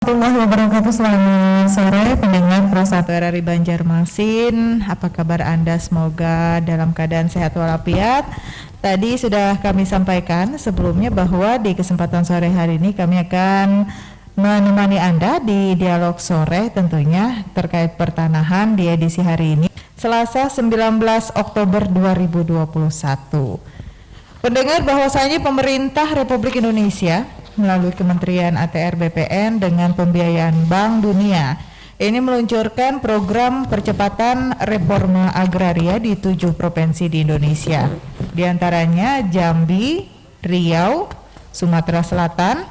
Warahmatullahi wabarakatuh. Selamat sore pendengar Pro 1 RRI Banjarmasin. Apa kabar Anda? Semoga dalam keadaan sehat walafiat. Tadi sudah kami sampaikan sebelumnya bahwa di kesempatan sore hari ini kami akan menemani Anda di dialog sore tentunya terkait pertanahan di edisi hari ini Selasa 19 Oktober 2021. Pendengar, bahwasanya pemerintah Republik Indonesia melalui Kementerian ATR BPN dengan pembiayaan Bank Dunia ini meluncurkan program percepatan reforma agraria di 7 provinsi di Indonesia, di antaranya Jambi, Riau, Sumatera Selatan,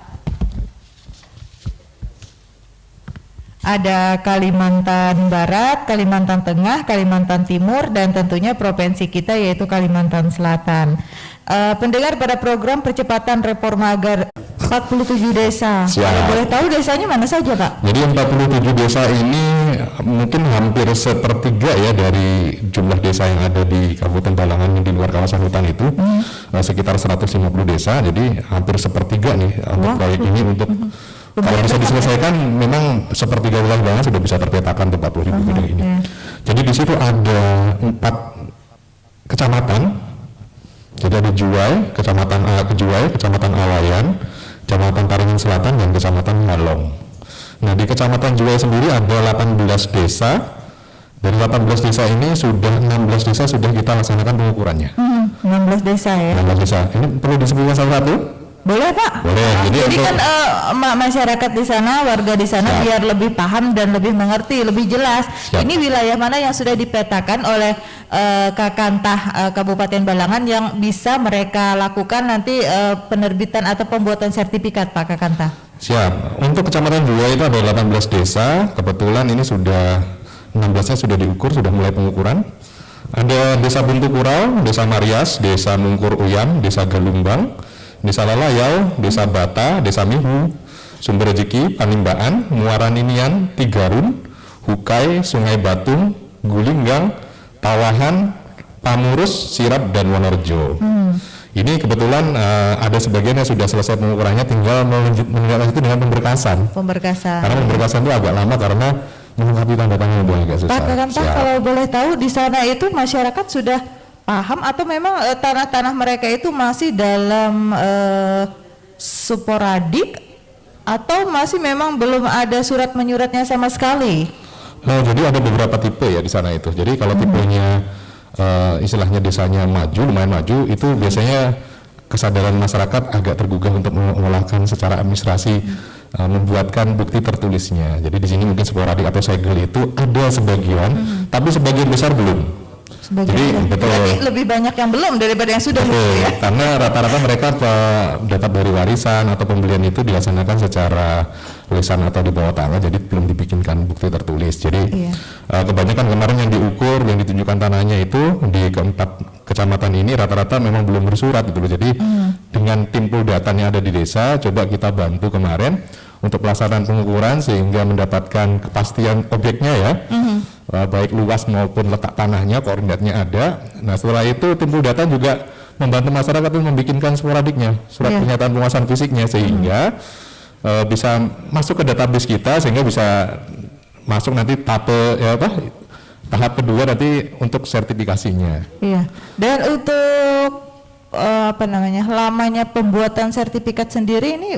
ada Kalimantan Barat, Kalimantan Tengah, Kalimantan Timur, dan tentunya provinsi kita yaitu Kalimantan Selatan. Pendengar, pada program percepatan reforma agraria 47 desa. Kalau boleh tahu desanya mana saja, Pak? Jadi 47 desa ini mungkin hampir sepertiga ya dari jumlah desa yang ada di Kabupaten Balangan di luar kawasan hutan itu, sekitar 150 desa. Jadi hampir sepertiga nih untuk proyek ini untuk kalau bisa diselesaikan, memang sepertiga wilayah Balangan sudah bisa terpetakan untuk 40.000 gedung ini. Jadi di situ ada 4 kecamatan. Jadi ada Kejuai, Kecamatan Awayan, Kecamatan Taringin Selatan, dan Kecamatan Malong. Nah, di Kecamatan Juwai sendiri ada 18 desa. Dari 18 desa ini 16 desa sudah kita laksanakan pengukurannya. 16 desa ya? 16 desa. Ini perlu disebutkan salah satu? Boleh, Pak. Boleh. Jadi kan masyarakat di sana, warga di sana biar lebih paham dan lebih mengerti, lebih jelas. Ini wilayah mana yang sudah dipetakan oleh Kakantah Kabupaten Balangan yang bisa mereka lakukan nanti penerbitan atau pembuatan sertifikat, Pak Kakantah? Siap. Untuk Kecamatan Juwai itu ada 18 desa. Kebetulan ini sudah 16-nya sudah diukur, sudah mulai pengukuran. Ada Desa Buntu Kurau, Desa Marias, Desa Mungkur Uyam, Desa Galumbang, Desa Lalayau, Desa Bata, Desa Mihu, Sumber Rejeki, Panimbaan, Muara Ninian, Tigarun, Hukai, Sungai Batung, Gulinggang, Tawahan, Pamurus, Sirap, dan Wonorejo. Ini kebetulan ada sebagian yang sudah selesai pengukurannya, tinggal melanjutkan itu dengan pemberkasan. Karena pemberkasan itu agak lama karena melengkapi tanda tangan itu agak susah. Pak Kakantah, kalau boleh tahu di sana itu masyarakat sudah paham atau memang tanah-tanah mereka itu masih dalam sporadik atau masih memang belum ada surat menyuratnya sama sekali? Jadi ada beberapa tipe ya di sana itu. Jadi kalau tipenya istilahnya desanya maju, lumayan maju, itu biasanya kesadaran masyarakat agak tergugah untuk mengolahkan secara administrasi, membuatkan bukti tertulisnya. Jadi di sini mungkin sporadik atau segel itu ada sebagian, tapi sebagian besar belum. Jadi betul. Lebih banyak yang belum daripada yang sudah. Betul, ya? Karena rata-rata mereka dapat dari warisan atau pembelian itu dilaksanakan secara lisan atau di bawah tanah, jadi belum dibikinkan bukti tertulis. Jadi kebanyakan kemarin yang diukur, yang ditunjukkan tanahnya itu di keempat kecamatan ini rata-rata memang belum bersurat gitu loh. Jadi dengan tim Poldatam yang ada di desa, coba kita bantu kemarin untuk pelaksanaan pengukuran sehingga mendapatkan kepastian objeknya ya, baik luas maupun letak tanahnya, koordinatnya ada. Nah setelah itu tim Poldatam juga membantu masyarakat untuk membikinkan sporadiknya, surat pernyataan penguasaan fisiknya, sehingga bisa masuk ke database kita, sehingga bisa masuk nanti tahap kedua nanti untuk sertifikasinya. Iya. Dan untuk lamanya pembuatan sertifikat sendiri ini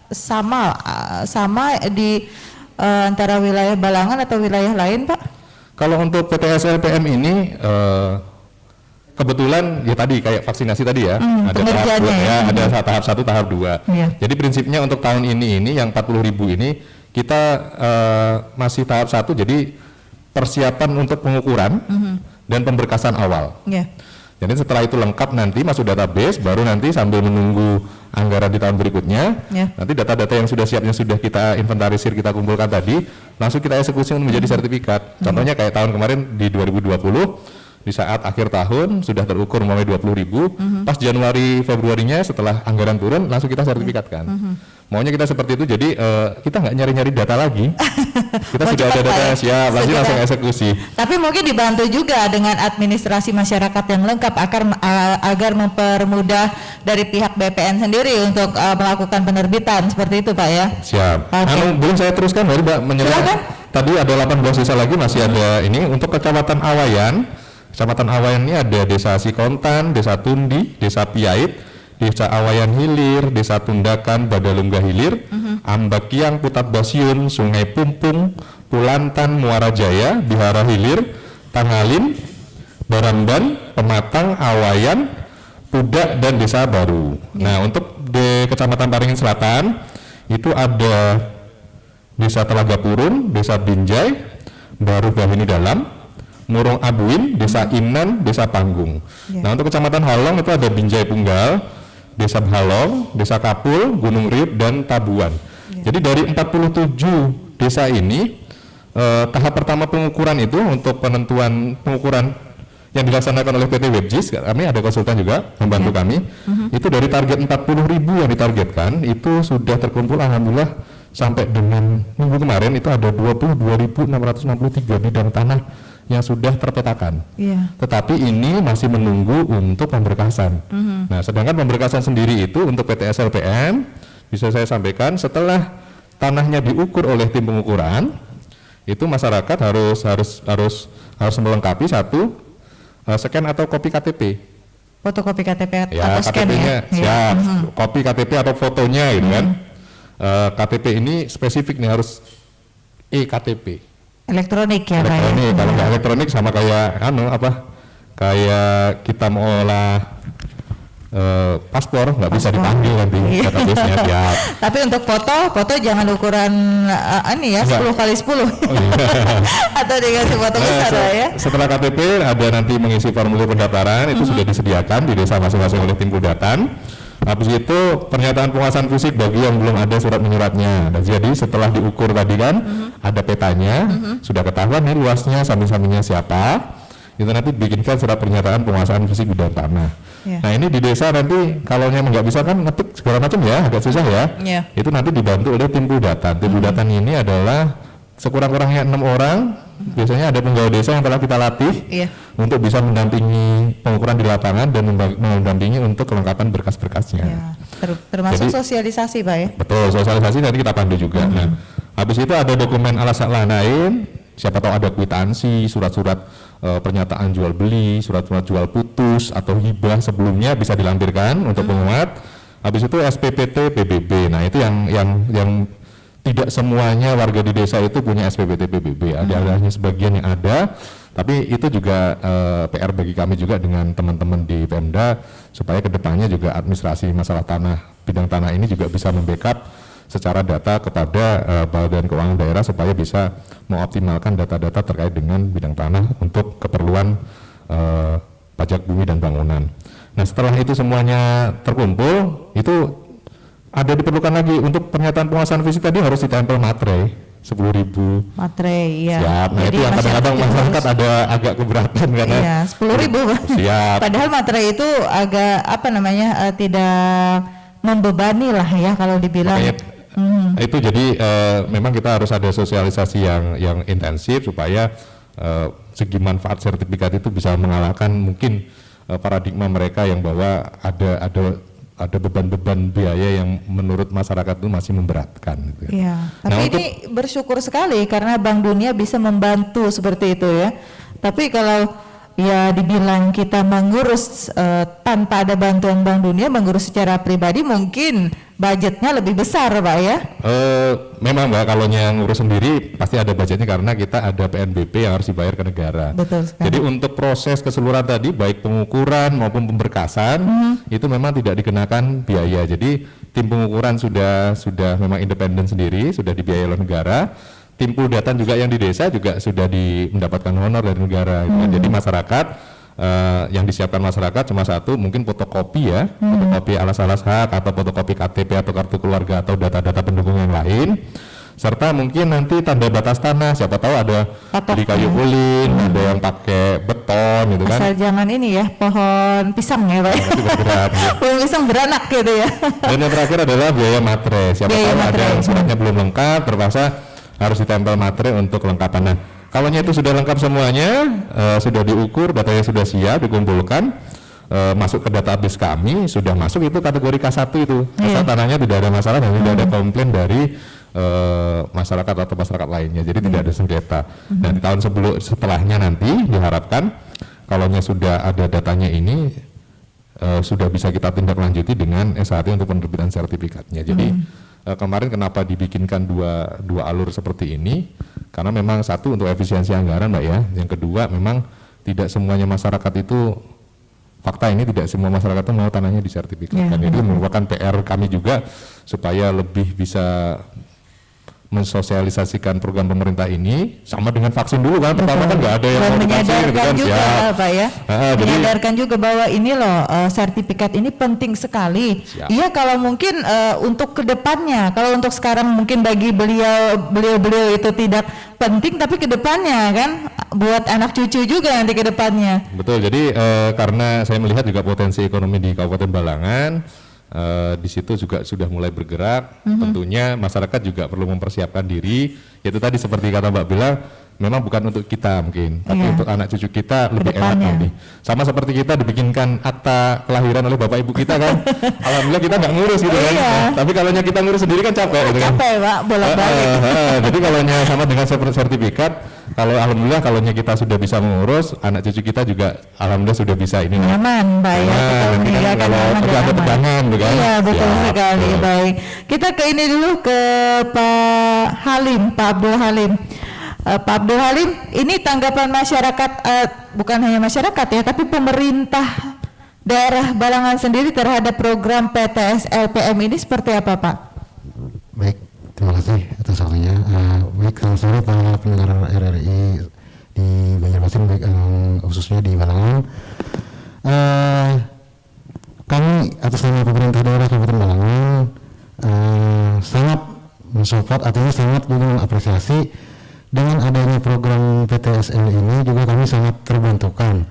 sama di antara wilayah Balangan atau wilayah lain, Pak? Kalau untuk PTS-LPM ini kebetulan ya tadi kayak vaksinasi tadi ya, ada tahap 2 ya, ada tahap 1, tahap 2. Jadi prinsipnya untuk tahun ini yang 40.000 ini kita masih tahap 1, jadi persiapan untuk pengukuran dan pemberkasan awal. Jadi setelah itu lengkap nanti masuk database, baru nanti sambil menunggu anggaran di tahun berikutnya, nanti data-data yang sudah siap, yang sudah kita inventarisir, kita kumpulkan tadi, langsung kita eksekusi untuk menjadi sertifikat. Contohnya kayak tahun kemarin di 2020, di saat akhir tahun sudah terukur mulai 20.000, pas Januari Februarinya setelah anggaran turun langsung kita sertifikatkan. Maunya kita seperti itu, jadi kita nggak nyari-nyari data lagi. Kita sudah ada data, siap, pasti langsung eksekusi. Tapi mungkin dibantu juga dengan administrasi masyarakat yang lengkap agar mempermudah dari pihak BPN sendiri untuk melakukan penerbitan seperti itu Pak ya. Siap. Okay. Belum saya teruskan baru Mbak menyerahkan. Tadi ada 18 desa lagi masih ada ini untuk Kecamatan Awayan. Kecamatan Awayan ini ada Desa Sikontan, Desa Tundi, Desa Piait, Desa Awayan Hilir, Desa Tundakan, Badalungga Hilir, Ambakiang, Putat Basyun, Sungai Pumpung, Pulantan, Muara Jaya, Bihara Hilir, Tangalin, Baramban, Pematang, Awayan, Pudak, dan Desa Baru. Nah, untuk di Kecamatan Paringin Selatan itu ada Desa Telaga Purun, Desa Binjai, Baru Bahini Dalam, Murung Abuin, Desa Inan, Desa Panggung. Nah, untuk Kecamatan Halong itu ada Binjai Punggal, Desa Halong, Desa Kapul, Gunung Riut, dan Tabuan. Jadi dari 47 desa ini, tahap pertama pengukuran itu untuk penentuan pengukuran yang dilaksanakan oleh PT Webjis, kami ada konsultan juga membantu kami, itu dari target 40.000 yang ditargetkan, itu sudah terkumpul alhamdulillah sampai dengan minggu kemarin itu ada 22.663 bidang tanah yang sudah terpetakan. Tetapi ini masih menunggu untuk pemberkasan. Nah, sedangkan pemberkasan sendiri itu untuk PT SLPM bisa saya sampaikan setelah tanahnya diukur oleh tim pengukuran, itu masyarakat harus melengkapi satu scan atau kopi KTP. Fotokopi KTP ya, atau scan KTP-nya, ya. Kopi KTP atau fotonya gitu kan. KTP ini spesifik nih harus e-KTP. Elektronik ya Pak. Elektronik, kalau nggak elektronik sama kayak kayak kita mau olah paspor nggak bisa dipanggil nanti database-nya siap. Tapi untuk foto jangan ukuran 10 kali 10 atau dikasih foto besar ya. Setelah KTP ada nanti mengisi formulir pendaftaran itu sudah disediakan di desa masing-masing oleh tim Kudatan. Habis itu pernyataan penguasaan fisik bagi yang belum ada surat menyuratnya. Dan jadi setelah diukur tadi kan ada petanya, sudah ketahuan nih luasnya, samping-sampingnya siapa. Itu nanti bikinkan surat pernyataan penguasaan fisik bidang tanah. Nah ini di desa nanti kalau yang nggak bisa kan ngetik segala macam ya, agak susah ya. Itu nanti dibantu oleh tim Kudatan. Tim Kudatan ini adalah sekurang-kurangnya 6 orang. Biasanya ada penggawa desa yang telah kita latih untuk bisa mendampingi pengukuran di lapangan dan mendampingi untuk kelengkapan berkas-berkasnya. Termasuk jadi, sosialisasi Pak ya? Betul, sosialisasi nanti kita pandu juga. Nah, habis itu ada dokumen alas lain, siapa tahu ada kwitansi, surat-surat pernyataan jual beli, surat-surat jual putus atau hibah sebelumnya bisa dilampirkan untuk penguat. Habis itu SPPT PBB. Nah, itu yang tidak semuanya warga di desa itu punya SPPT PBB, ada hanya sebagian yang ada, tapi itu juga PR bagi kami juga dengan teman-teman di Pemda supaya kedepannya juga administrasi masalah bidang tanah ini juga bisa membackup secara data kepada Badan Keuangan Daerah supaya bisa mengoptimalkan data-data terkait dengan bidang tanah untuk keperluan pajak bumi dan bangunan. Nah, setelah itu semuanya terkumpul, itu ada diperlukan lagi untuk pernyataan penguasaan fisik tadi harus ditempel materai 10.000 materai. Siap. Nah, jadi itu yang kadang-kadang masyarakat ada agak keberatan karena 10.000 siap. Padahal materai itu agak tidak membebani lah ya kalau dibilang. Itu jadi memang kita harus ada sosialisasi yang intensif supaya segi manfaat sertifikat itu bisa mengalahkan mungkin paradigma mereka yang bahwa ada beban-beban biaya yang menurut masyarakat itu masih memberatkan. Gitu. Ya, tapi ini bersyukur sekali karena Bank Dunia bisa membantu seperti itu ya. Tapi kalau ya dibilang kita mengurus tanpa ada bantuan Bank Dunia, mengurus secara pribadi mungkin budgetnya lebih besar Pak ya? Memang Mbak, kalau yang ngurus sendiri pasti ada budgetnya karena kita ada PNBP yang harus dibayar ke negara. Betul sekali. Jadi untuk proses keseluruhan tadi baik pengukuran maupun pemberkasan itu memang tidak dikenakan biaya. Jadi tim pengukuran sudah memang independen sendiri, sudah dibiayai oleh negara. Tim Kudatan juga yang di desa juga sudah mendapatkan honor dari negara. Jadi masyarakat yang disiapkan masyarakat cuma satu, mungkin fotokopi ya, fotokopi alas-alas hak atau fotokopi KTP atau kartu keluarga atau data-data pendukung yang lain. serta mungkin nanti tanda batas tanah, siapa tahu ada di kayu ulin, ada yang pakai beton gitu kan. Asal jangan ini ya, pohon pisang ya Pak. Pohon pisang beranak gitu ya. Dan yang terakhir adalah biaya materai. Siapa tahu ada yang suratnya belum lengkap, terpaksa harus ditempel materai untuk kelengkapan. Nah, kalau itu sudah lengkap semuanya, sudah diukur, datanya sudah siap, dikumpulkan, masuk ke database kami, sudah masuk itu kategori K1 itu. Asal tanahnya tidak ada masalah dan tidak ada komplain dari masyarakat atau masyarakat lainnya, jadi tidak ada sengketa. Dan di tahun setelahnya nanti diharapkan kalau sudah ada datanya ini sudah bisa kita tindak lanjuti dengan S1 untuk penerbitan sertifikatnya. Jadi kemarin kenapa dibikinkan dua alur seperti ini, karena memang satu untuk efisiensi anggaran Mbak ya, yang kedua memang tidak semuanya masyarakat itu, fakta ini tidak semua masyarakat itu mau tanahnya disertifikatkan. Jadi merupakan PR kami juga supaya lebih bisa mensosialisasikan program pemerintah ini sama dengan vaksin dulu kan. Pertama kan nggak ada yang mau divaksin gitu kan. Juga Pak ya. Menyadarkan juga bahwa ini loh sertifikat ini penting sekali. Iya kalau mungkin untuk kedepannya, kalau untuk sekarang mungkin bagi beliau itu tidak penting, tapi kedepannya kan buat anak cucu juga nanti kedepannya. Betul. Jadi karena saya melihat juga potensi ekonomi di Kabupaten Balangan, di situ juga sudah mulai bergerak. Tentunya masyarakat juga perlu mempersiapkan diri. Yaitu tadi seperti kata Mbak bilang, memang bukan untuk kita mungkin, tapi untuk anak cucu kita lebih enak nanti. Sama seperti kita dibikinkan akta kelahiran oleh bapak ibu kita kan. Alhamdulillah kita nggak ngurus gitu kan. Tapi kalau kita ngurus sendiri kan capek gitu kan. Capek Pak, bolak-balik. Jadi kalau sama dengan sertifikat, kalau alhamdulillah kalau kita sudah bisa mengurus, anak cucu kita juga alhamdulillah sudah bisa ini. Nyaman Pak ya. Kalau ada tegangan gitu kan. Iya betul sekali. Baik. Kita ke ini dulu ke Pak Halim, Pak Abdul Halim. Pak Abdul Halim, ini tanggapan masyarakat, bukan hanya masyarakat ya, tapi pemerintah daerah Balangan sendiri terhadap program PTS LPM ini seperti apa Pak? Baik, terima kasih atas waktunya. Baik, selamat sore para pendengar RRI di Banjarmasin, baik khususnya di Balangan. Kami atas nama pemerintah daerah Kabupaten Balangan sangat mensupport, artinya sangat juga mengapresiasi dengan adanya program PTSL ini. Juga kami sangat terbantukan.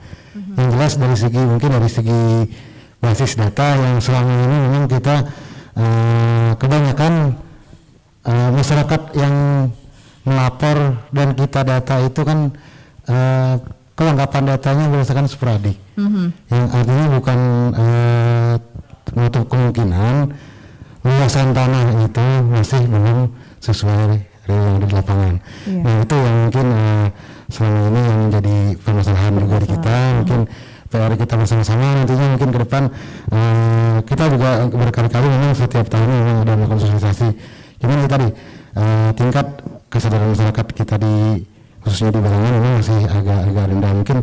Yang jelas dari segi basis data yang selama ini memang kita kebanyakan masyarakat yang melapor dan kita data itu kan kelengkapan datanya berdasarkan sporadik, yang artinya bukan menutup kemungkinan luasan tanah itu masih belum sesuai yang di lapangan. Nah itu yang mungkin selama ini yang menjadi permasalahan juga di kita. Mungkin PR kita bersama-sama nantinya mungkin ke depan kita juga berkali-kali memang setiap tahun memang ada konsultasi. Cuman itu tadi tingkat kesadaran masyarakat kita di khususnya di Balangan memang masih agak rendah. Mungkin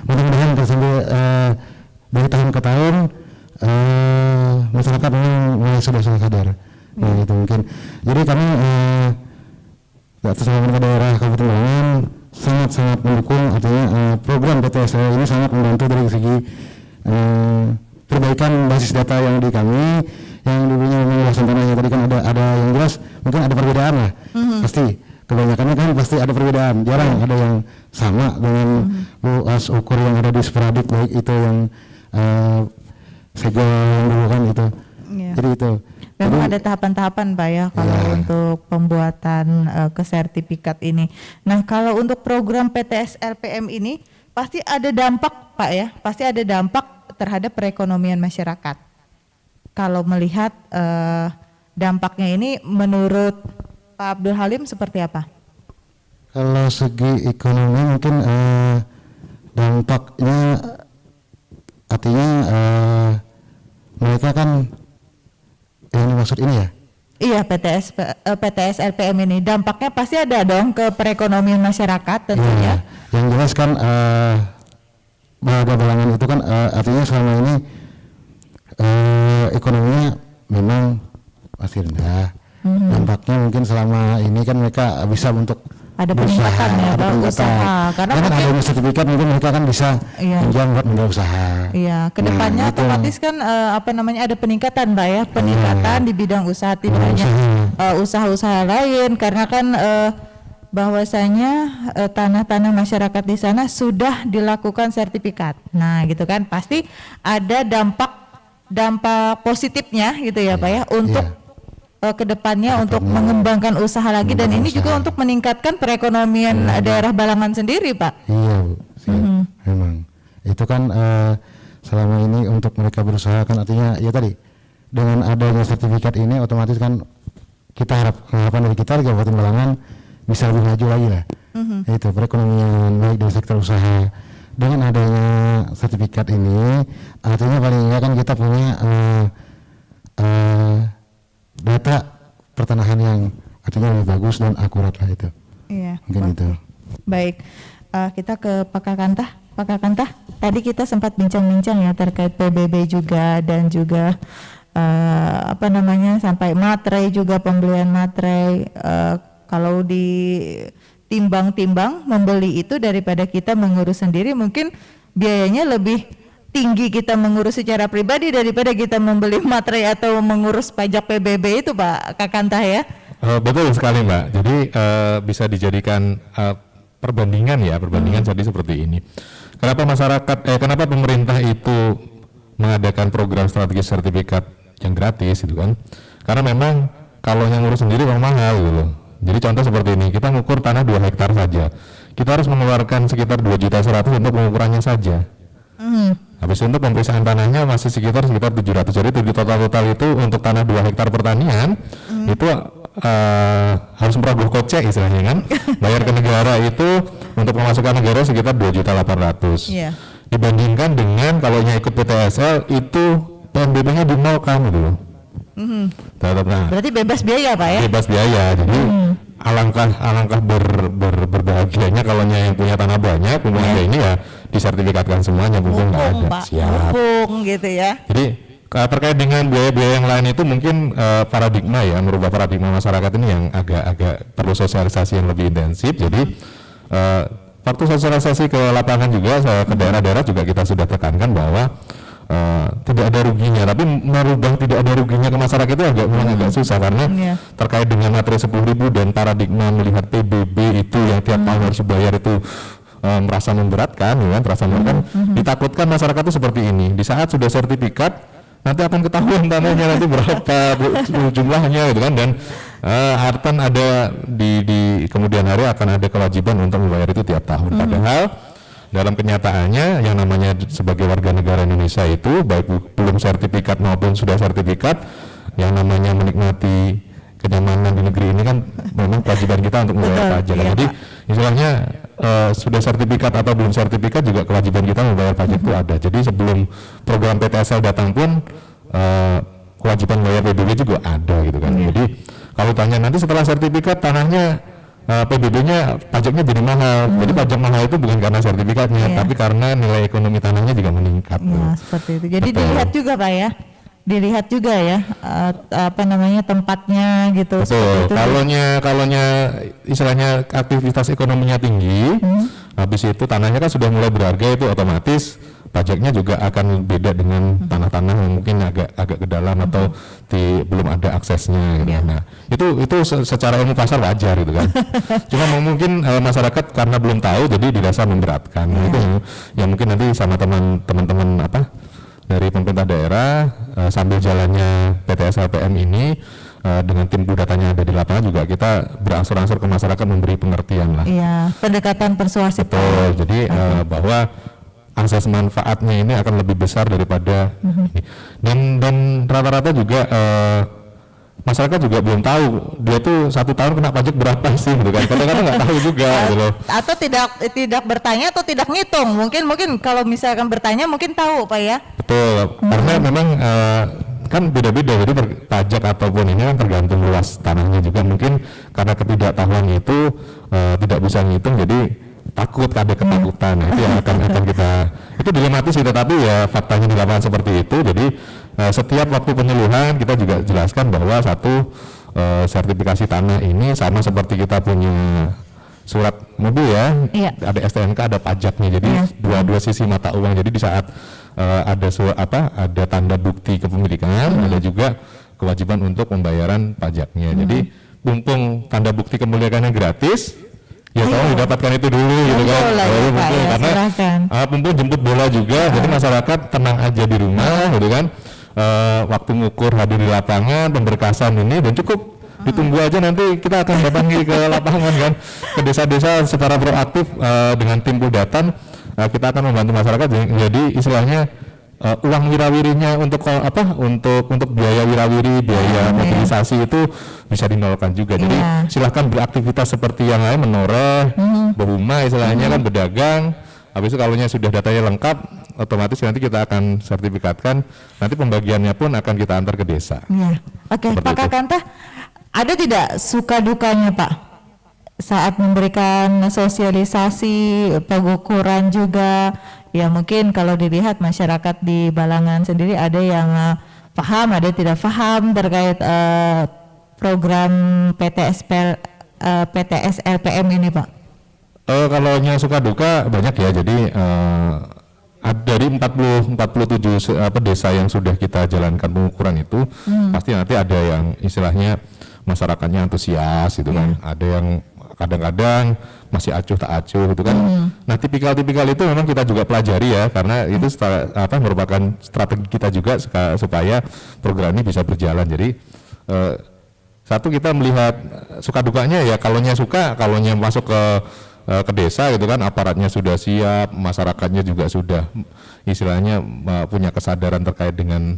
mudah-mudahan sambil dari tahun ke tahun masyarakat memang sudah sadar. Nah itu mungkin. Jadi kami atas nama pemerintah daerah Kabupaten Balangan sangat mendukung, artinya program PTSL ini sangat membantu dari segi perbaikan basis data yang di kami, yang dulunya luasan tanahnya tadi kan ada yang jelas mungkin ada perbedaan lah, pasti kebanyakannya kan pasti ada perbedaan, jarang ada yang sama dengan luas ukur yang ada di sporadik, baik itu yang segel yang dulu kan itu. Jadi itu memang ada tahapan-tahapan Pak ya kalau untuk pembuatan kesertifikat ini. Nah kalau untuk program PTS LPM ini pasti ada dampak Pak ya, pasti ada dampak terhadap perekonomian masyarakat. Kalau melihat dampaknya ini menurut Pak Abdul Halim seperti apa? Kalau segi ekonomi mungkin dampaknya artinya mereka kan yang dimaksud ini ya? Iya, PTS LPM ini dampaknya pasti ada dong ke perekonomian masyarakat tentunya. Ya, yang jelas kan Warga Balangan itu kan artinya selama ini ekonominya memang masih rendah. Dampaknya mungkin selama ini kan mereka bisa untuk ada peningkatan ya, usaha. Karena kan ada sertifikat mungkin mereka kan bisa menjual buat modal usaha. Iya, kedepannya otomatis kan ada peningkatan Mbak ya, peningkatan di bidang usaha, tidak hanya usaha-usaha lain karena kan bahwasanya tanah-tanah masyarakat di sana sudah dilakukan sertifikat. Nah, gitu kan pasti ada dampak positifnya gitu ya Pak ya untuk kedepannya untuk mengembangkan usaha lagi dan ini juga untuk meningkatkan perekonomian daerah Balangan sendiri Pak. Iya Bu, memang itu kan selama ini untuk mereka berusaha kan artinya ya tadi dengan adanya sertifikat ini otomatis kan kita harapan dari kita di Kabupaten Balangan bisa lebih maju lagi lah. Itu perekonomian baik dari sektor usaha dengan adanya sertifikat ini artinya paling enggak kan kita punya data pertanahan yang artinya lebih bagus dan akurat lah itu. Iya. Mungkin itu. Baik, kita ke Pak Kakantah. Pak Kakantah, tadi kita sempat bincang-bincang ya terkait PBB juga dan juga sampai materai juga pembelian materai. Kalau ditimbang-timbang membeli itu daripada kita mengurus sendiri mungkin biayanya lebih tinggi kita mengurus secara pribadi daripada kita membeli materai atau mengurus pajak PBB itu Pak Kakantah ya. Betul sekali Mbak. Jadi bisa dijadikan perbandingan jadi seperti ini. Kenapa pemerintah itu mengadakan program strategis sertifikat yang gratis itu kan? Karena memang kalau yang ngurus sendiri memang mahal gitu. Jadi contoh seperti ini, kita mengukur tanah 2 hektar saja. Kita harus mengeluarkan sekitar 2.100.000 untuk pengukurannya saja. Habis untuk pemeriksaan tanahnya masih sekitar 700. Jadi total itu untuk tanah 2 hektar pertanian itu harus merogoh kocek istilahnya kan. Bayar ke negara itu untuk pemasukan negara sekitar 2.800.000. Dibandingkan dengan kalau ikut PTSL itu PNBP-nya di 0 kan gitu. Berarti bebas biaya Pak ya? Bebas biaya, jadi alangkah berbahagianya kalau yang punya tanah banyak, punya ini ya disertifikatkan semuanya, mumpung nggak ada. Siap. Mumpung gitu ya. Jadi terkait dengan biaya-biaya yang lain itu mungkin paradigma ya, merubah paradigma masyarakat ini yang agak perlu sosialisasi yang lebih intensif. Jadi waktu sosialisasi ke lapangan juga, ke daerah-daerah juga kita sudah tekankan bahwa tidak ada ruginya, tapi merubah tidak ada ruginya ke masyarakat itu agak susah karena terkait dengan materi 10.000 dan paradigma melihat PBB itu yang tiap tahun harus dibayar itu merasa memberatkan, ditakutkan masyarakat itu seperti ini. Di saat sudah sertifikat nanti akan ketahuan tanahnya nanti berapa jumlahnya gitu kan, dan akan ada di kemudian hari akan ada kewajiban untuk membayar itu tiap tahun. Padahal dalam kenyataannya yang namanya sebagai warga negara Indonesia itu baik belum sertifikat maupun sudah sertifikat, yang namanya menikmati kenyamanan di negeri ini kan memang kewajiban kita untuk membayar pajak. Jadi istilahnya sudah sertifikat atau belum sertifikat juga kewajiban kita membayar pajak itu ada. Jadi sebelum program PTSL datang pun kewajiban membayar PBB juga ada gitu kan. Jadi kalau tanya nanti setelah sertifikat tanahnya PBB-nya pajaknya jadi mahal. Jadi pajak mahal itu bukan karena sertifikatnya, tapi karena nilai ekonomi tanahnya juga meningkat. Seperti itu. Jadi dilihat juga Pak ya. Dilihat juga ya tempatnya gitu. Betul. Kalaunya istilahnya aktivitas ekonominya tinggi, habis itu tanahnya kan sudah mulai berharga, itu otomatis pajaknya juga akan beda dengan tanah-tanah yang mungkin agak ke dalam atau belum ada aksesnya gitu. Nah, itu secara ilmu pasar wajar gitu kan. Cuma mungkin masyarakat karena belum tahu jadi dirasa memberatkan. Nah, itu yang mungkin nanti sama teman-teman dari pemerintah daerah sambil jalannya PTSL PM ini dengan tim datanya ada di lapangan juga kita berangsur-angsur ke masyarakat memberi pengertian lah. Iya, pendekatan persuasif. Betul. Jadi bahwa akses manfaatnya ini akan lebih besar daripada ini. Dan rata-rata juga masyarakat juga belum tahu dia tuh 1 tahun kena pajak berapa sih gitu kan. Kadang-kadang nggak tahu juga gitu. Atau tidak bertanya atau tidak ngitung. Mungkin kalau misalkan bertanya mungkin tahu Pak ya. Betul. Karena memang kan beda-beda, jadi pajak ataupun ini kan tergantung luas tanahnya juga. Mungkin karena ketidaktahuan itu tidak bisa ngitung, jadi takut, ada ketakutan. Nah, itu yang akan kita, itu dilematis sih, tetapi ya faktanya di lapangan seperti itu. Jadi setiap waktu penyuluhan kita juga jelaskan bahwa sertifikasi tanah ini sama seperti kita punya surat mobil ya, ada STNK, ada pajaknya. Jadi dua sisi mata uang. Jadi di saat ada tanda bukti kepemilikan, ada juga kewajiban untuk pembayaran pajaknya. Jadi mumpung tanda bukti kemerdekaan gratis, ya tolong didapatkan itu dulu gitu kan. Karena mumpung jemput bola juga, jadi masyarakat tenang aja di rumah gitu kan. Waktu ngukur hadir di lapangan, pemberkasan ini, dan cukup ditunggu aja, nanti kita akan datangi ke lapangan kan, ke desa-desa secara proaktif dengan tim Puldatan. Kita akan membantu masyarakat, jadi istilahnya uang wirawirinya untuk biaya wirawiri, biaya mobilisasi itu bisa dinolkan juga. Jadi silahkan beraktivitas seperti yang lain, menoreh, berumah istilahnya kan, berdagang. Habis itu kalau sudah datanya lengkap, otomatis nanti kita akan sertifikatkan, nanti pembagiannya pun akan kita antar ke desa. Ya. Oke, Pak Kakanta, ada tidak suka dukanya Pak saat memberikan sosialisasi, pengukuran juga? Ya mungkin kalau dilihat masyarakat di Balangan sendiri ada yang paham, ada yang tidak paham terkait program PTS LPM ini Pak. Kalau suka duka banyak ya, jadi dari 47 desa yang sudah kita jalankan pengukuran itu, pasti nanti ada yang istilahnya masyarakatnya antusias gitu kan, ada yang kadang-kadang masih acuh tak acuh gitu kan. Nah tipikal-tipikal itu memang kita juga pelajari ya, karena itu merupakan strategi kita juga supaya program ini bisa berjalan. Jadi satu, kita melihat suka dukanya ya, kalaunya masuk ke desa gitu kan, aparatnya sudah siap, masyarakatnya juga sudah istilahnya punya kesadaran terkait dengan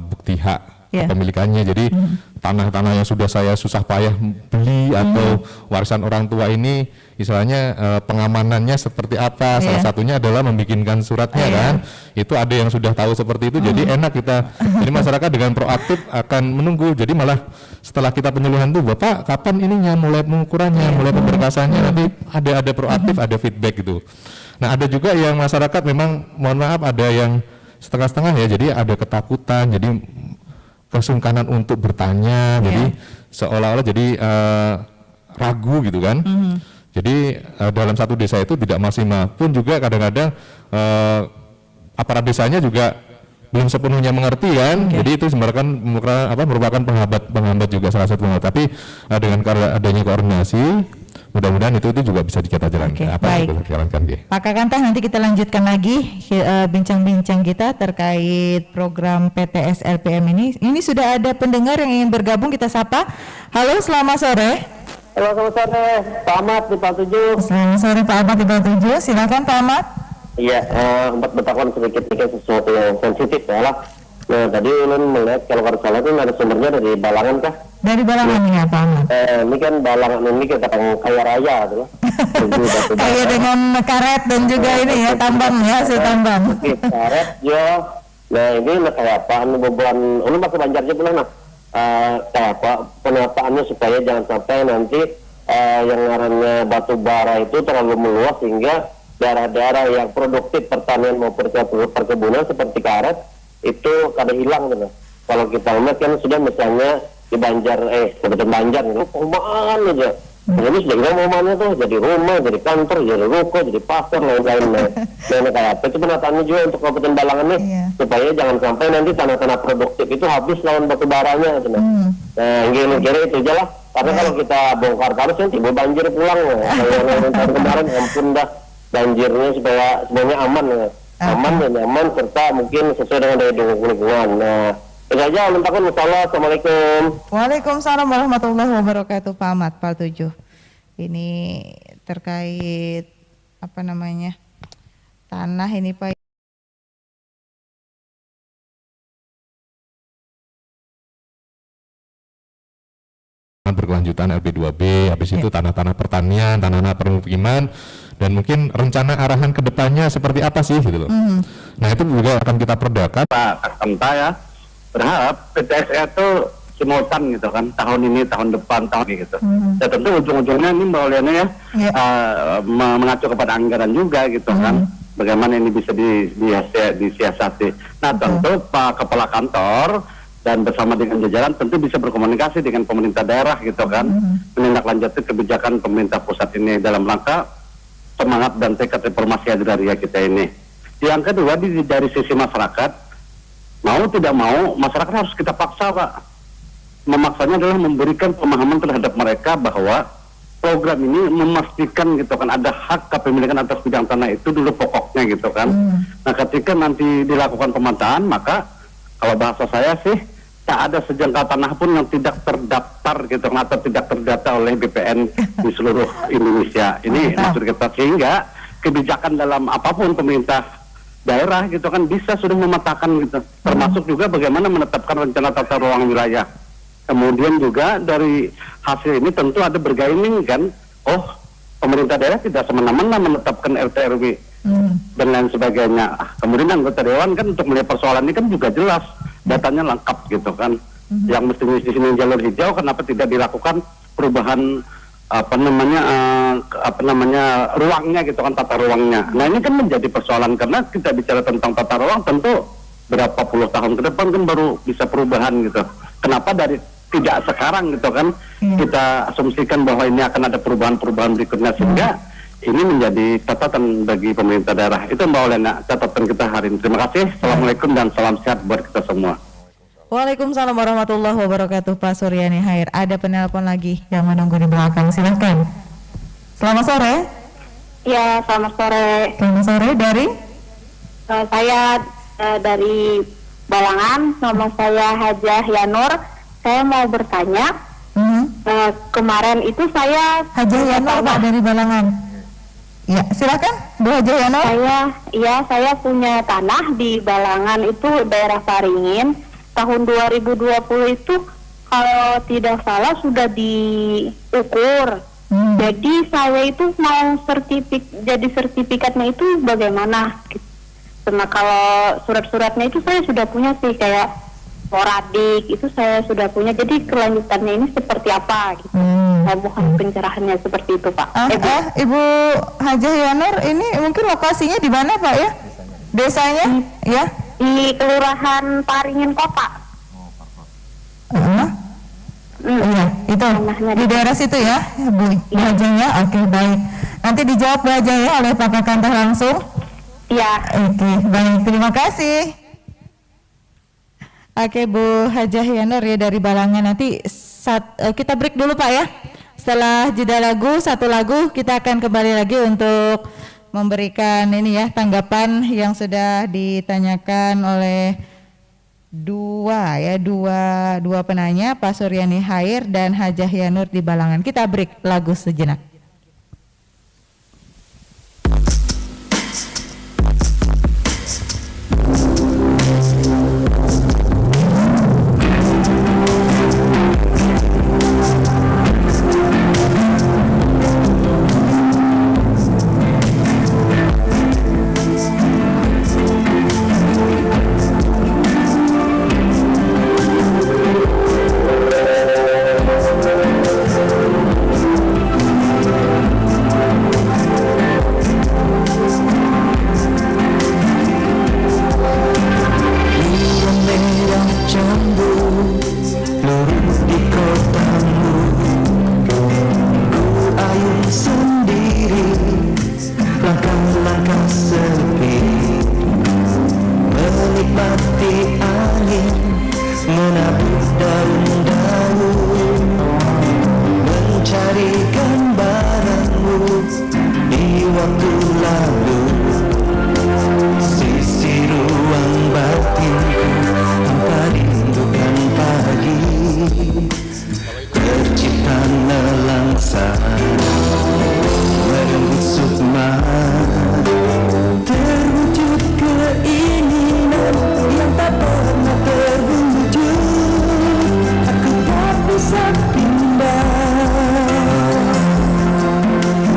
bukti hak kepemilikannya. Jadi tanah-tanah yang sudah saya susah payah beli atau warisan orang tua ini istilahnya pengamanannya seperti apa, salah satunya adalah membikinkan suratnya kan, itu ada yang sudah tahu seperti itu. Jadi enak kita, jadi masyarakat dengan proaktif akan menunggu. Jadi malah setelah kita penyuluhan tuh, Bapak kapan ininya mulai pengukurannya, mulai pemberkasannya, nanti ada proaktif, ada feedback gitu. Nah ada juga yang masyarakat memang mohon maaf ada yang setengah-setengah ya, jadi ada ketakutan, jadi kesungkanan untuk bertanya, jadi seolah-olah jadi ragu gitu kan. Jadi dalam satu desa itu tidak maksimal pun juga kadang-kadang aparat desanya juga belum sepenuhnya mengerti kan. Jadi itu merupakan penghambat juga, salah satu penghambat. Tapi dengan adanya koordinasi, mudah-mudahan itu juga bisa kita jalankan. Pak Kakanta, nanti kita lanjutkan lagi bincang-bincang kita terkait program PTS LPM ini. Ini sudah ada pendengar yang ingin bergabung, kita sapa. Halo, selamat sore. Halo, selamat sore, Pak Ahmad di 47. Selamat sore Pak Ahmad di 47, silakan Pak Ahmad. Iya, untuk bertakwan sedikit sesuatu yang sensitif ya lah. Nah, tadi ulun melihat kalau salah itu ada sumbernya dari Balangan kah? Dari Balangan ya Pak Ahmad. Ini kan Balangan ini kita kaya raya gitu. Kaya dengan karet dan juga ini ya, tambang ya, hasil tambang. Karet ya. Nah, ini kayak apa? Beban, ulun pakai Banjarnya pula nah. Kayak apa penataannya supaya jangan sampai nanti yang ngarannya batu bara itu terlalu meluas sehingga daerah-daerah yang produktif pertanian maupun perkebunan seperti karet itu kadang hilang gitu. Kalau kita lihat kan sudah misalnya di Banjar, Kabupaten Banjar itu perumahan aja. Jadi sudah kita rumahnya tuh jadi rumah, jadi kantor, jadi ruko, jadi pasar, lain-lain. Nah, kayak apa itu penataannya juga untuk Kabupaten Balangan nih, supaya jangan sampai nanti tanah-tanah produktif itu habis lawan batu baranya gitu. Nah, kira itu aja lah. Karena kalau kita bongkar terus kan timbul banjir pulang ya. Kayak tahun kemarin ampun dah banjirnya, supaya semuanya aman ya. Aman dan nyaman serta mungkin sesuai dengan daya dukung lingkungan. Nah, itu aja. Assalamualaikum. Waalaikumsalam warahmatullahi wabarakatuh Pak Ahmad 47. Ini terkait tanah ini Pak. Berkelanjutan LP2B, habis itu tanah-tanah pertanian, tanah-tanah permukiman, dan mungkin rencana arahan ke depannya seperti apa sih gitu loh. Nah itu juga akan kita perdakan. Pak Kakanta ya, berharap PTS itu simultan gitu kan, tahun ini, tahun depan, tahun ini gitu. Ya tentu ujung-ujungnya ini mbak mengacu kepada anggaran juga gitu kan, bagaimana ini bisa disiasati. Nah tentu Pak Kepala Kantor dan bersama dengan jajaran tentu bisa berkomunikasi dengan pemerintah daerah gitu kan, menindaklanjuti kebijakan pemerintah pusat ini dalam rangka semangat dan tekad reformasi agraria kita ini. Yang kedua dari sisi masyarakat, mau tidak mau masyarakat harus kita paksa, Pak. Memaksanya adalah memberikan pemahaman terhadap mereka bahwa program ini memastikan gitu kan ada hak kepemilikan atas bidang tanah itu dulu pokoknya gitu kan. Nah ketika nanti dilakukan pemetaan, maka kalau bahasa saya sih tak ada sejengkal tanah pun yang tidak terdaftar gitu kan, atau tidak terdata oleh BPN di seluruh Indonesia. Ini maksud kita, sehingga kebijakan dalam apapun pemerintah daerah gitu kan bisa sudah memetakan gitu, termasuk juga bagaimana menetapkan rencana tata ruang wilayah. Kemudian juga dari hasil ini tentu ada bergaining kan, oh pemerintah daerah tidak semena-mena menetapkan RT RW dan lain sebagainya. Kemudian anggota dewan kan untuk melihat persoalan ini kan juga jelas, datanya lengkap gitu kan. Yang mestinya di sini jalur hijau, kenapa tidak dilakukan perubahan ruangnya gitu kan, tata ruangnya. Nah ini kan menjadi persoalan, karena kita bicara tentang tata ruang tentu berapa puluh tahun ke depan kan baru bisa perubahan gitu. Kenapa dari tidak sekarang gitu kan kita asumsikan bahwa ini akan ada perubahan-perubahan berikutnya, sehingga ini menjadi catatan bagi pemerintah daerah. Itu Mbak Olena, catatan kita hari ini. Terima kasih. Assalamualaikum dan salam sehat buat kita semua. Waalaikumsalam warahmatullahi wabarakatuh, Pak Suryani Hair. Ada penelpon lagi yang menunggu di belakang, silahkan. Selamat sore. Ya, selamat sore. Selamat sore, dari? Saya dari Balangan, nama saya Hajah Yanur. Saya mau bertanya, kemarin itu saya Hajah Yanur, Pak, dari Balangan. Ya, silakan, Bu Hajah Yanur. Saya punya tanah di Balangan, itu daerah Paringin. Tahun 2020 itu kalau tidak salah sudah diukur. Jadi saya itu mau jadi sertifikatnya itu bagaimana? Karena kalau surat-suratnya itu saya sudah punya sih, kayak Moradik itu saya sudah punya. Jadi kelanjutannya ini seperti apa gitu. Saya mohon pencerahannya seperti itu, Pak. Ibu Hajah Yanur, ini mungkin lokasinya di mana, Pak, ya? Desanya? Ya? Di Kelurahan Paringin Kota. Iya, itu di daerah situ ya, Bu Hajah ya. Oke, baik. Nanti dijawab Bu Hajah ya oleh Pak Kakantah langsung. Iya. Oke, baik. Terima kasih. Oke, Bu Hajah Yanur ya dari Balangan. Nanti kita break dulu, Pak ya. Setelah jeda lagu, satu lagu, kita akan kembali lagi untuk memberikan ini ya tanggapan yang sudah ditanyakan oleh dua penanya, Pak Suryani Hair dan Hajah Yanur di Balangan. Kita break lagu sejenak.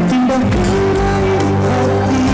Pindah ke lain hati.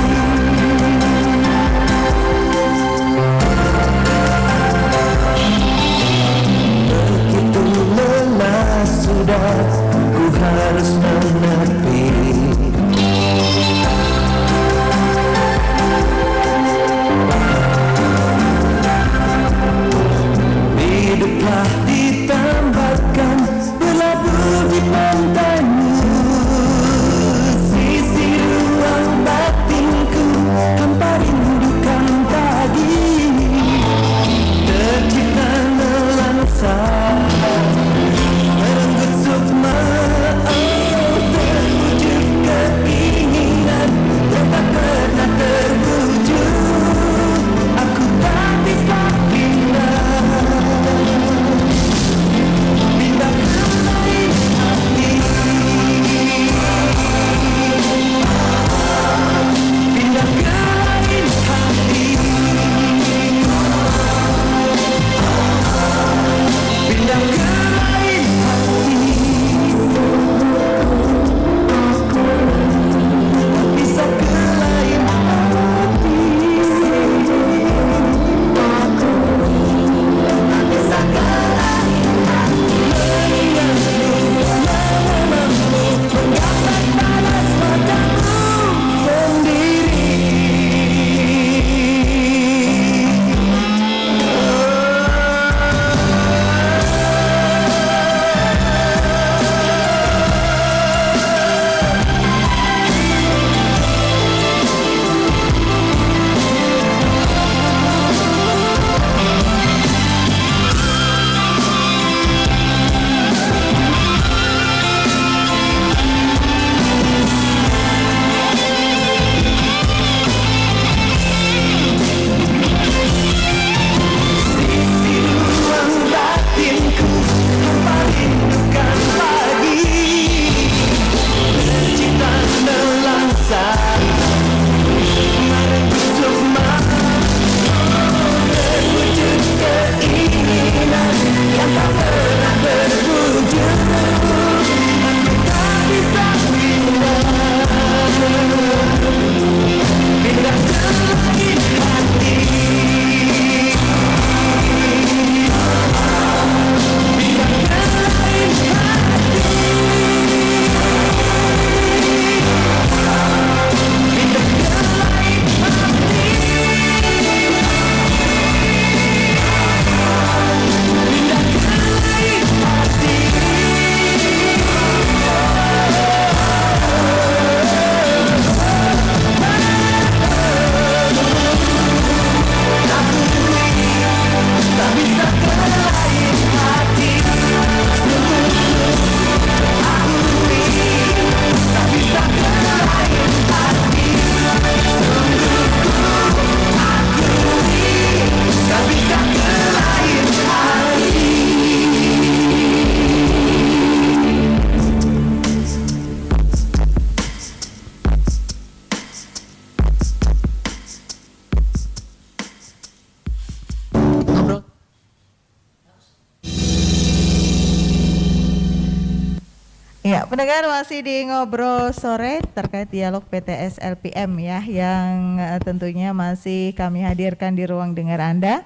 Ya, pendengar masih di ngobrol sore terkait dialog PTS LPM ya, yang tentunya masih kami hadirkan di ruang dengar Anda.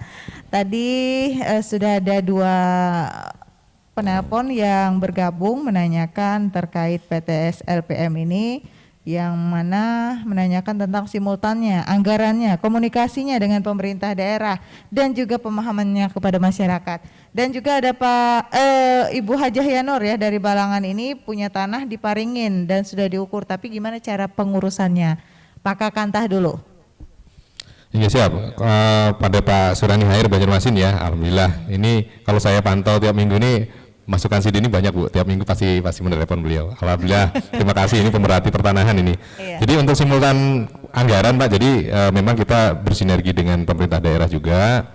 Tadi sudah ada 2 penelpon yang bergabung menanyakan terkait PTS LPM ini, yang mana menanyakan tentang simultannya, anggarannya, komunikasinya dengan pemerintah daerah, dan juga pemahamannya kepada masyarakat. Dan juga ada Ibu Hajah Yanur ya dari Balangan ini punya tanah di Paringin dan sudah diukur, tapi gimana cara pengurusannya? Pak Kakantah dulu. Iya siap, pada Pak Surani Hair Banjarmasin ya, alhamdulillah. Ini kalau saya pantau tiap minggu ini masukan SID ini banyak Bu, tiap minggu pasti menelepon beliau. Alhamdulillah, terima kasih, ini pemerhati pertanahan ini. Iya. Jadi untuk simultan anggaran Pak, jadi memang kita bersinergi dengan pemerintah daerah juga.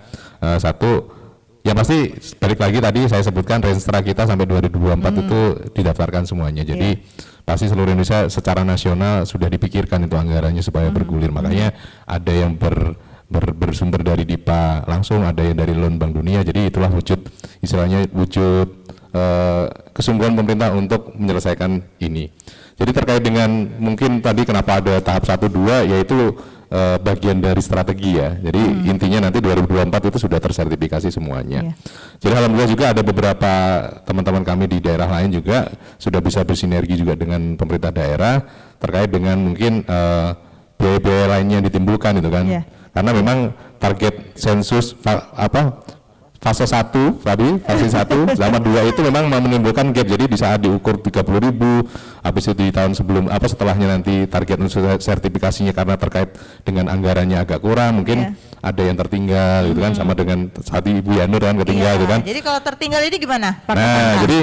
Satu, ya pasti balik lagi tadi saya sebutkan renstra kita sampai 2024 itu didaftarkan semuanya. Jadi pasti seluruh Indonesia secara nasional sudah dipikirkan itu anggarannya supaya bergulir. Makanya ada yang bersumber dari DIPA langsung, ada yang dari loan Bank Dunia. Jadi itulah wujud, istilahnya wujud kesungguhan pemerintah untuk menyelesaikan ini. Jadi terkait dengan mungkin tadi kenapa ada tahap 1-2, yaitu bagian dari strategi ya. Jadi intinya nanti 2024 itu sudah tersertifikasi semuanya. Jadi alhamdulillah juga ada beberapa teman-teman kami di daerah lain juga sudah bisa bersinergi juga dengan pemerintah daerah terkait dengan mungkin biaya-biaya lainnya yang ditimbulkan itu kan. Karena memang target sensus fase 1 tadi, fase 1 sama 2 itu memang menimbulkan gap. Jadi di saat diukur 30.000, habis itu di tahun sebelum setelahnya nanti target unsur sertifikasinya karena terkait dengan anggarannya agak kurang, mungkin ada yang tertinggal gitu kan, sama dengan saat Ibu Yanur kan ketinggal gitu kan. Jadi kalau tertinggal ini gimana? Jadi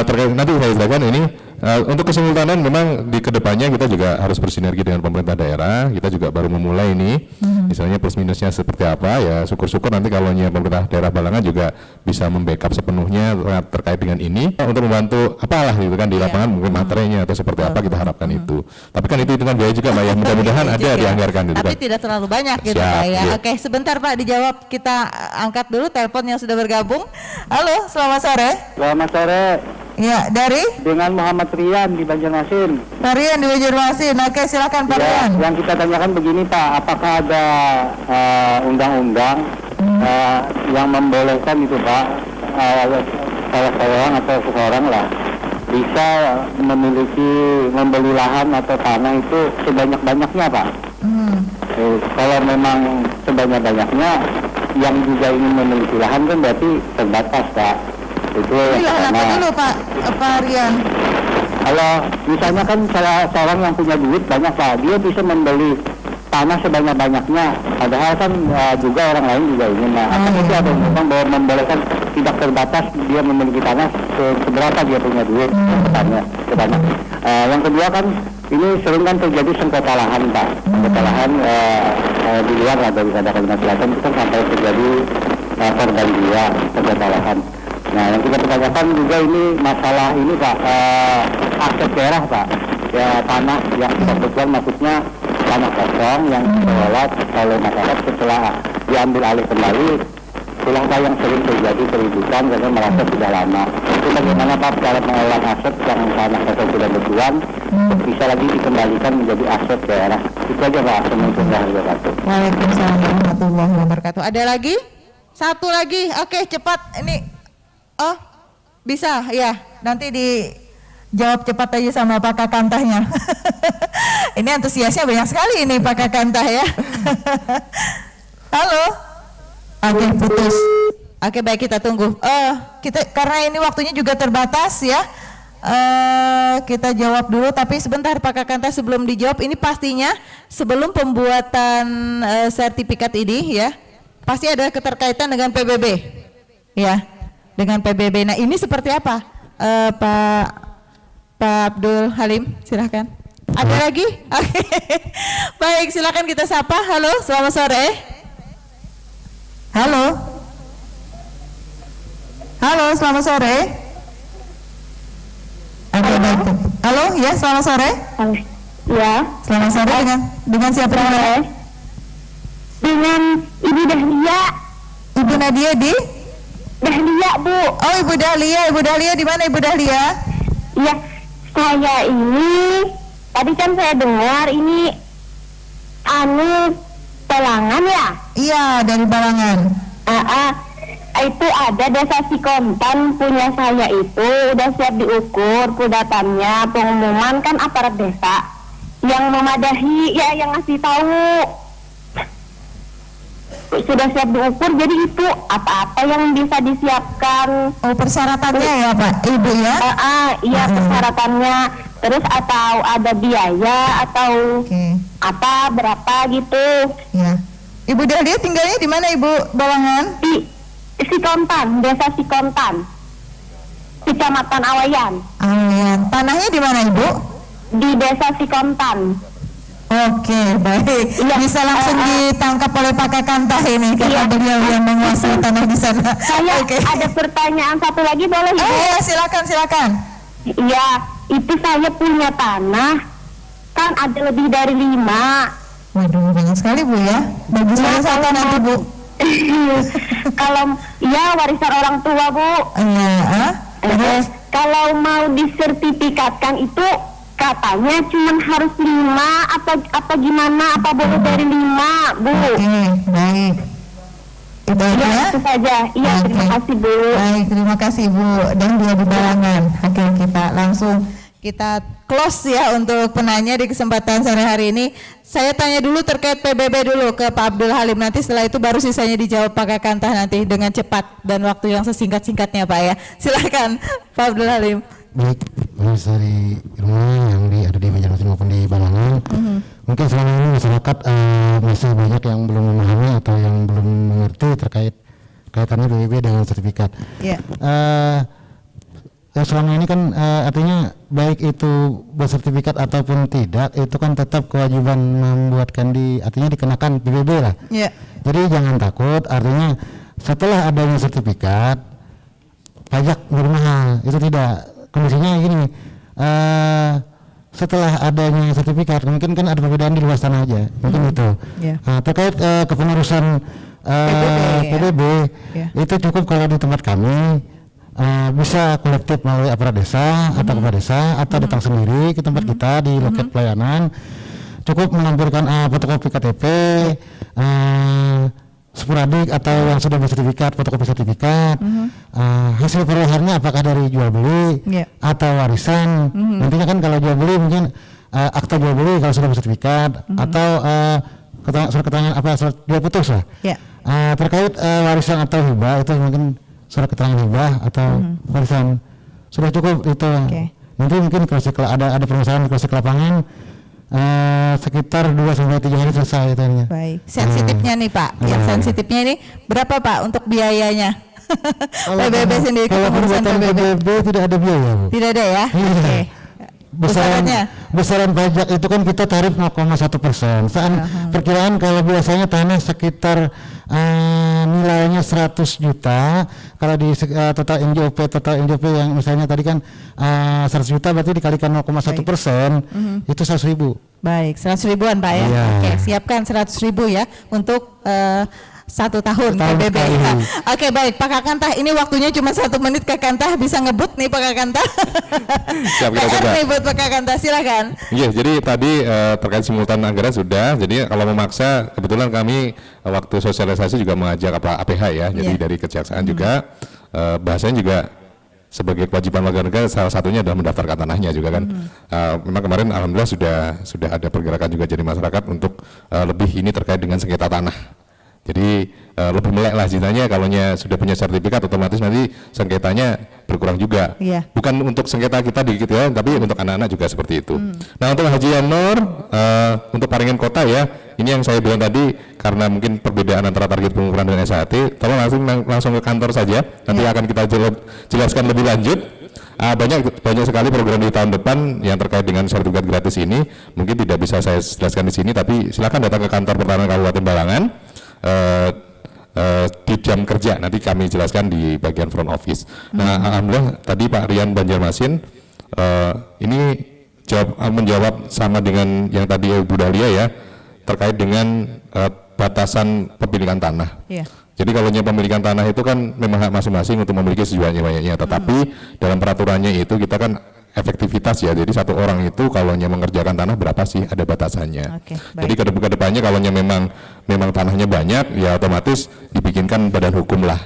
terkait nanti saya jelaskan ini. Untuk kesimultanan memang di kedepannya kita juga harus bersinergi dengan pemerintah daerah. Kita juga baru memulai ini, misalnya plus minusnya seperti apa ya. Syukur-syukur nanti kalau pemerintah daerah Balangan juga bisa membackup sepenuhnya terkait dengan ini untuk membantu apalah gitu kan di lapangan, mungkin materinya atau seperti apa kita harapkan itu. Tapi kan itu hitungan biaya juga Mbak ya. Mudah-mudahan ada dianggarkan gitu. Tapi tidak terlalu banyak gitu Pak ya. Oke, sebentar Pak dijawab, kita angkat dulu telepon yang sudah bergabung. Halo, selamat sore. Selamat sore. Ya, dari? Dengan Muhammad Rian di Banjarmasin. Pak Rian di Banjarmasin. Oke, silakan Pak Rian. Yang kita tanyakan begini Pak, apakah ada undang-undang yang membolehkan itu Pak, salah seorang atau seseorang lah bisa membeli lahan atau tanah itu sebanyak-banyaknya Pak. Kalau memang sebanyak-banyaknya, yang juga ingin memiliki lahan kan berarti terbatas Pak. Itu lahan apa dulu Pak Rian? Kalau misalnya kan seorang yang punya duit banyak Pak, dia bisa membeli tanah sebanyak-banyaknya, padahal kan juga orang lain juga ingin. Apakah itu ada memang bahwa membolehkan tidak terbatas dia memiliki tanah seberapa dia punya duit sebanyak. Yang kedua kan ini sering kan terjadi sengketa lahan Pak, sengketa lahan di luar daripada Kalimantan Selatan itu kan sampai terjadi korban jiwa sengketa lahan. Nah, yang kita pertanyakan juga ini masalah ini Pak, aset daerah Pak, ya tanah yang kebetulan maksudnya tanah kosong yang dikelola oleh masyarakat setelah diambil alih kembali, itulah Pak yang sering terjadi keributan karena merasa sudah lama. Itu bagaimana Pak cara mengelola aset yang tanah kosong sudah berjuang bisa lagi dikembalikan menjadi aset daerah. Itu aja Pak, assalamualaikum warahmatullahi wabarakatuh. Waalaikumsalam warahmatullahi wabarakatuh. Ada lagi? Satu lagi, oke cepat ini. Oh, bisa ya. Nanti dijawab cepat aja sama Pak Kakantahnya. Ini antusiasnya banyak sekali ini Pak Kakantah ya. Halo. Oke, putus. Oke, baik, kita tunggu. Karena ini waktunya juga terbatas ya. Kita jawab dulu, tapi sebentar Pak Kakantah sebelum dijawab, ini pastinya sebelum pembuatan sertifikat ini ya, pasti ada keterkaitan dengan PBB. Ya. Dengan PBB. Nah ini seperti apa Pak Abdul Halim, silahkan. Ada lagi? Oke. Baik, silakan kita sapa. Halo, selamat sore. Halo, selamat sore. Oke, baik. Halo, ya selamat sore. Ya. Selamat sore, dengan siapa? Dengan Ibu Dahlia. Ibu Nadia di? Dahlia Bu. Oh Ibu Dahlia di mana Ibu Dahlia? Iya, Saya ini tadi kan saya dengar ini Balangan ya? Iya, dari Balangan. Itu ada desa Sikontan punya saya itu udah siap diukur kudatannya, pengumuman kan aparat desa yang memadahi ya, yang ngasih tahu sudah siap diukur, jadi itu apa-apa yang bisa disiapkan. Oh, persyaratannya ya Pak, Ibu ya? Iya, persyaratannya. Terus atau ada biaya atau apa berapa gitu. Ya. Ibu Dahlia tinggalnya di mana Ibu Balangan? Di Sikontan, desa Sikontan, Kecamatan Awayan. Awayan. Tanahnya di mana Ibu? Di desa Sikontan. Oke, baik. Ya, bisa langsung ditangkap oleh Pak Kakantah ini karena beliau yang menguasai tanah di sana. Saya ada pertanyaan satu lagi, boleh Ibu? Ya, silakan. Iya, itu saya punya tanah kan ada lebih dari 5. Waduh, banyak sekali Bu ya. Bagi saya satu nanti Bu. Kalau ya warisan orang tua Bu. Terus kalau mau disertifikatkan itu katanya cuma harus 5 apa gimana, apa boleh dari 5 Bu? Oke, baik. Itu aja. Itu saja. Iya, terima kasih Bu. Baik, terima kasih Bu. Dan dia di Balangan. Oke, kita langsung kita close ya untuk penanya di kesempatan sore hari ini. Saya tanya dulu terkait PBB dulu ke Pak Abdul Halim. Nanti setelah itu baru sisanya dijawab Pak Kakantah nanti dengan cepat dan waktu yang sesingkat-singkatnya Pak ya. Silakan Pak Abdul Halim. Baik, dari rumah yang ada di Banjarmasin maupun di Balangan, mungkin selama ini masyarakat masih banyak yang belum memahami atau yang belum mengerti terkait kaitannya PBB dengan sertifikat. Selama ini kan artinya baik itu bersertifikat ataupun tidak, itu kan tetap kewajiban membuatkan artinya dikenakan PBB lah. Jadi jangan takut, artinya setelah adanya sertifikat pajak bermahal, itu tidak. Kondisinya gini, setelah adanya sertifikat mungkin kan ada perbedaan di luar sana aja, mungkin itu. Terkait kepengurusan PBB, itu cukup kalau di tempat kami bisa kolektif melalui aparat desa atau kepala desa atau datang sendiri ke tempat kita di loket pelayanan, cukup melampirkan fotokopi KTP, sporadik atau yang sudah bersertifikat, fotokopi sertifikat, hasil perolehannya apakah dari jual beli atau warisan. Nantinya kan kalau jual beli mungkin akta jual beli kalau sudah bersertifikat, atau surat keterangan surat jual putus lah. Terkait warisan atau hibah itu mungkin surat keterangan hibah atau warisan sudah cukup itu. Nanti mungkin kalau ada permasalahan kalau ke lapangan sekitar 2-3 hari selesai tanya. Baik, sensitifnya nih Pak, yang sensitifnya ini berapa Pak untuk biayanya? PBB sendiri, kalau pembuatan PBB tidak ada biaya Bu. Tidak ada ya? Oke. Besaran pajak itu kan kita tarif 0,1%. Perkiraan kalau biasanya tanah sekitar nilainya 100 juta, kalau di total NJOP yang misalnya tadi kan 100 juta berarti dikalikan 0,1%, itu 100.000. Baik, 100.000-an Pak ya. Oke, siapkan 100.000 ya untuk 1 tahun PBB. Oke, baik Pak Kakantah, ini waktunya cuma 1 menit. Kakantah bisa ngebut nih Pak Kakantah. Siap, kita coba. Buat Pak Kakantah, silakan. Iya, jadi tadi terkait simultan anggaran sudah. Jadi kalau memaksa, kebetulan kami waktu sosialisasi juga mengajak APH ya. Jadi dari kejaksaan juga bahasanya juga sebagai kewajiban warga negara, salah satunya adalah mendaftarkan tanahnya juga kan. Memang kemarin alhamdulillah sudah ada pergerakan juga jadi masyarakat untuk lebih ini terkait dengan sengketa tanah. Jadi lebih melek lah istilahnya, kalau sudah punya sertifikat otomatis nanti sengketanya berkurang juga. Bukan untuk sengketa kita dikit ya, tapi untuk anak-anak juga seperti itu. Nah, untuk Haji Yanur, untuk Paringan Kota ya, ini yang saya bilang tadi, karena mungkin perbedaan antara target pengukuran dan SHT, tolong langsung ke kantor saja, nanti akan kita jelaskan lebih lanjut. Banyak sekali program di tahun depan yang terkait dengan sertifikat gratis ini, mungkin tidak bisa saya jelaskan di sini, tapi silakan datang ke kantor Pertanahan Kabupaten Balangan. Di jam kerja nanti kami jelaskan di bagian front office. Nah, alhamdulillah tadi Pak Rian Banjarmasin ini menjawab sama dengan yang tadi Ibu Dahlia ya, terkait dengan batasan pemilikan tanah. Jadi kalau pemilikan tanah itu kan memang hak masing-masing untuk memiliki sebanyak-banyaknya, tetapi dalam peraturannya itu kita kan efektivitas ya. Jadi satu orang itu kalau mengerjakan tanah berapa sih, ada batasannya. Jadi ke depannya kalau memang tanahnya banyak ya otomatis dibikinkan badan hukum lah.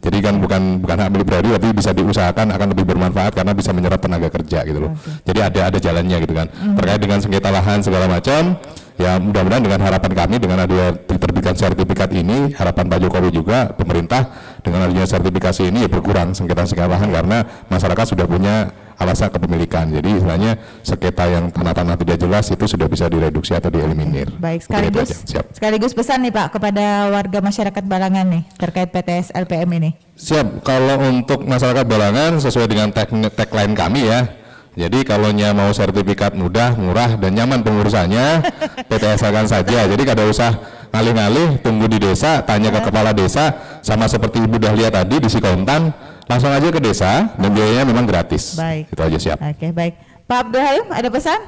Jadi kan bukan hak milik pribadi, tapi bisa diusahakan akan lebih bermanfaat karena bisa menyerap tenaga kerja gitu loh. Jadi ada jalannya gitu kan. Terkait dengan sengketa lahan segala macam, ya mudah-mudahan dengan harapan kami dengan ada diterbitkan sertifikat ini, harapan Pak Jokowi juga pemerintah dengan adanya sertifikasi ini ya berkurang sengketa lahan karena masyarakat sudah punya alasan kepemilikan. Jadi istilahnya sengketa yang tanah-tanah tidak jelas itu sudah bisa direduksi atau dieliminir. Baik, sekaligus pesan nih Pak kepada warga masyarakat Balangan nih terkait PTS LPM ini. Siap, kalau untuk masyarakat Balangan sesuai dengan tagline kami ya. Jadi kalau mau sertifikat mudah, murah dan nyaman pengurusannya, PTS-kan saja. Jadi kada usah ngalih-ngalih, tunggu di desa, tanya ke kepala desa, sama seperti Ibu Dahlia tadi di Sikontan, langsung aja ke desa dan biayanya memang gratis. Baik. Itu aja, siap. Oke, baik. Pak Abdul Halim, ada pesan?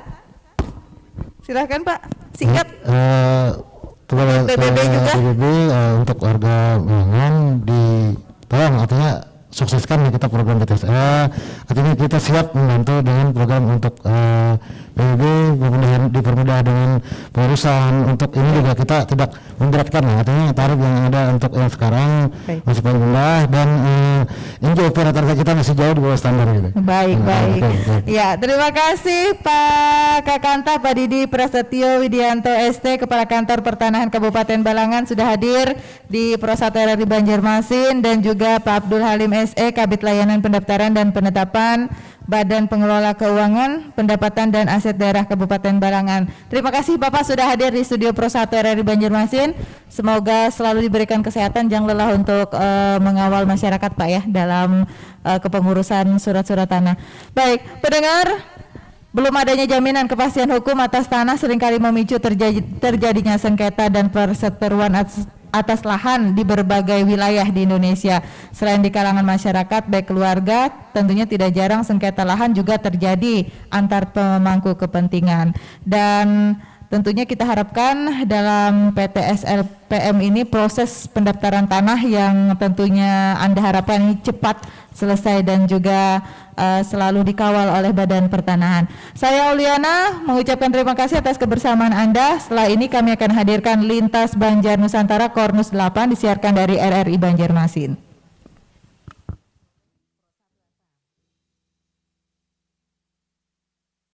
Silahkan Pak, singkat. PBB juga. PBB untuk warga Balangan tolong artinya sukseskan ya kita program PTSA. Artinya kita siap membantu dengan program untuk PBB dipermudah dengan pengurusan. Untuk ini juga kita tidak memberatkan ya, artinya tarif yang ada untuk yang sekarang masih paling rendah dan NJOP rata-rata kita masih jauh di bawah standar gitu. Baik. Ya, terima kasih Pak Kakanta, Pak Didi Prasetyo Widianto ST, Kepala Kantor Pertanahan Kabupaten Balangan sudah hadir di Pro 1 RRI Banjarmasin, dan juga Pak Abdul Halim SE, Kabid Layanan Pendaftaran dan Penetapan Badan Pengelola Keuangan, Pendapatan dan Aset Daerah Kabupaten Balangan. Terima kasih Bapak sudah hadir di studio Pro 1 RRI Banjarmasin. Semoga selalu diberikan kesehatan, jangan lelah untuk mengawal masyarakat Pak ya dalam kepengurusan surat-surat tanah. Baik, pendengar, belum adanya jaminan kepastian hukum atas tanah seringkali memicu terjadinya sengketa dan perseteruan atas lahan di berbagai wilayah di Indonesia. Selain di kalangan masyarakat baik keluarga, tentunya tidak jarang sengketa lahan juga terjadi antar pemangku kepentingan. Dan tentunya kita harapkan dalam PTS LPM ini proses pendaftaran tanah yang tentunya Anda harapkan ini cepat selesai dan juga selalu dikawal oleh Badan Pertanahan. Saya Uliana mengucapkan terima kasih atas kebersamaan Anda. Setelah ini kami akan hadirkan Lintas Banjar Nusantara Kornus 8 disiarkan dari RRI Banjarmasin.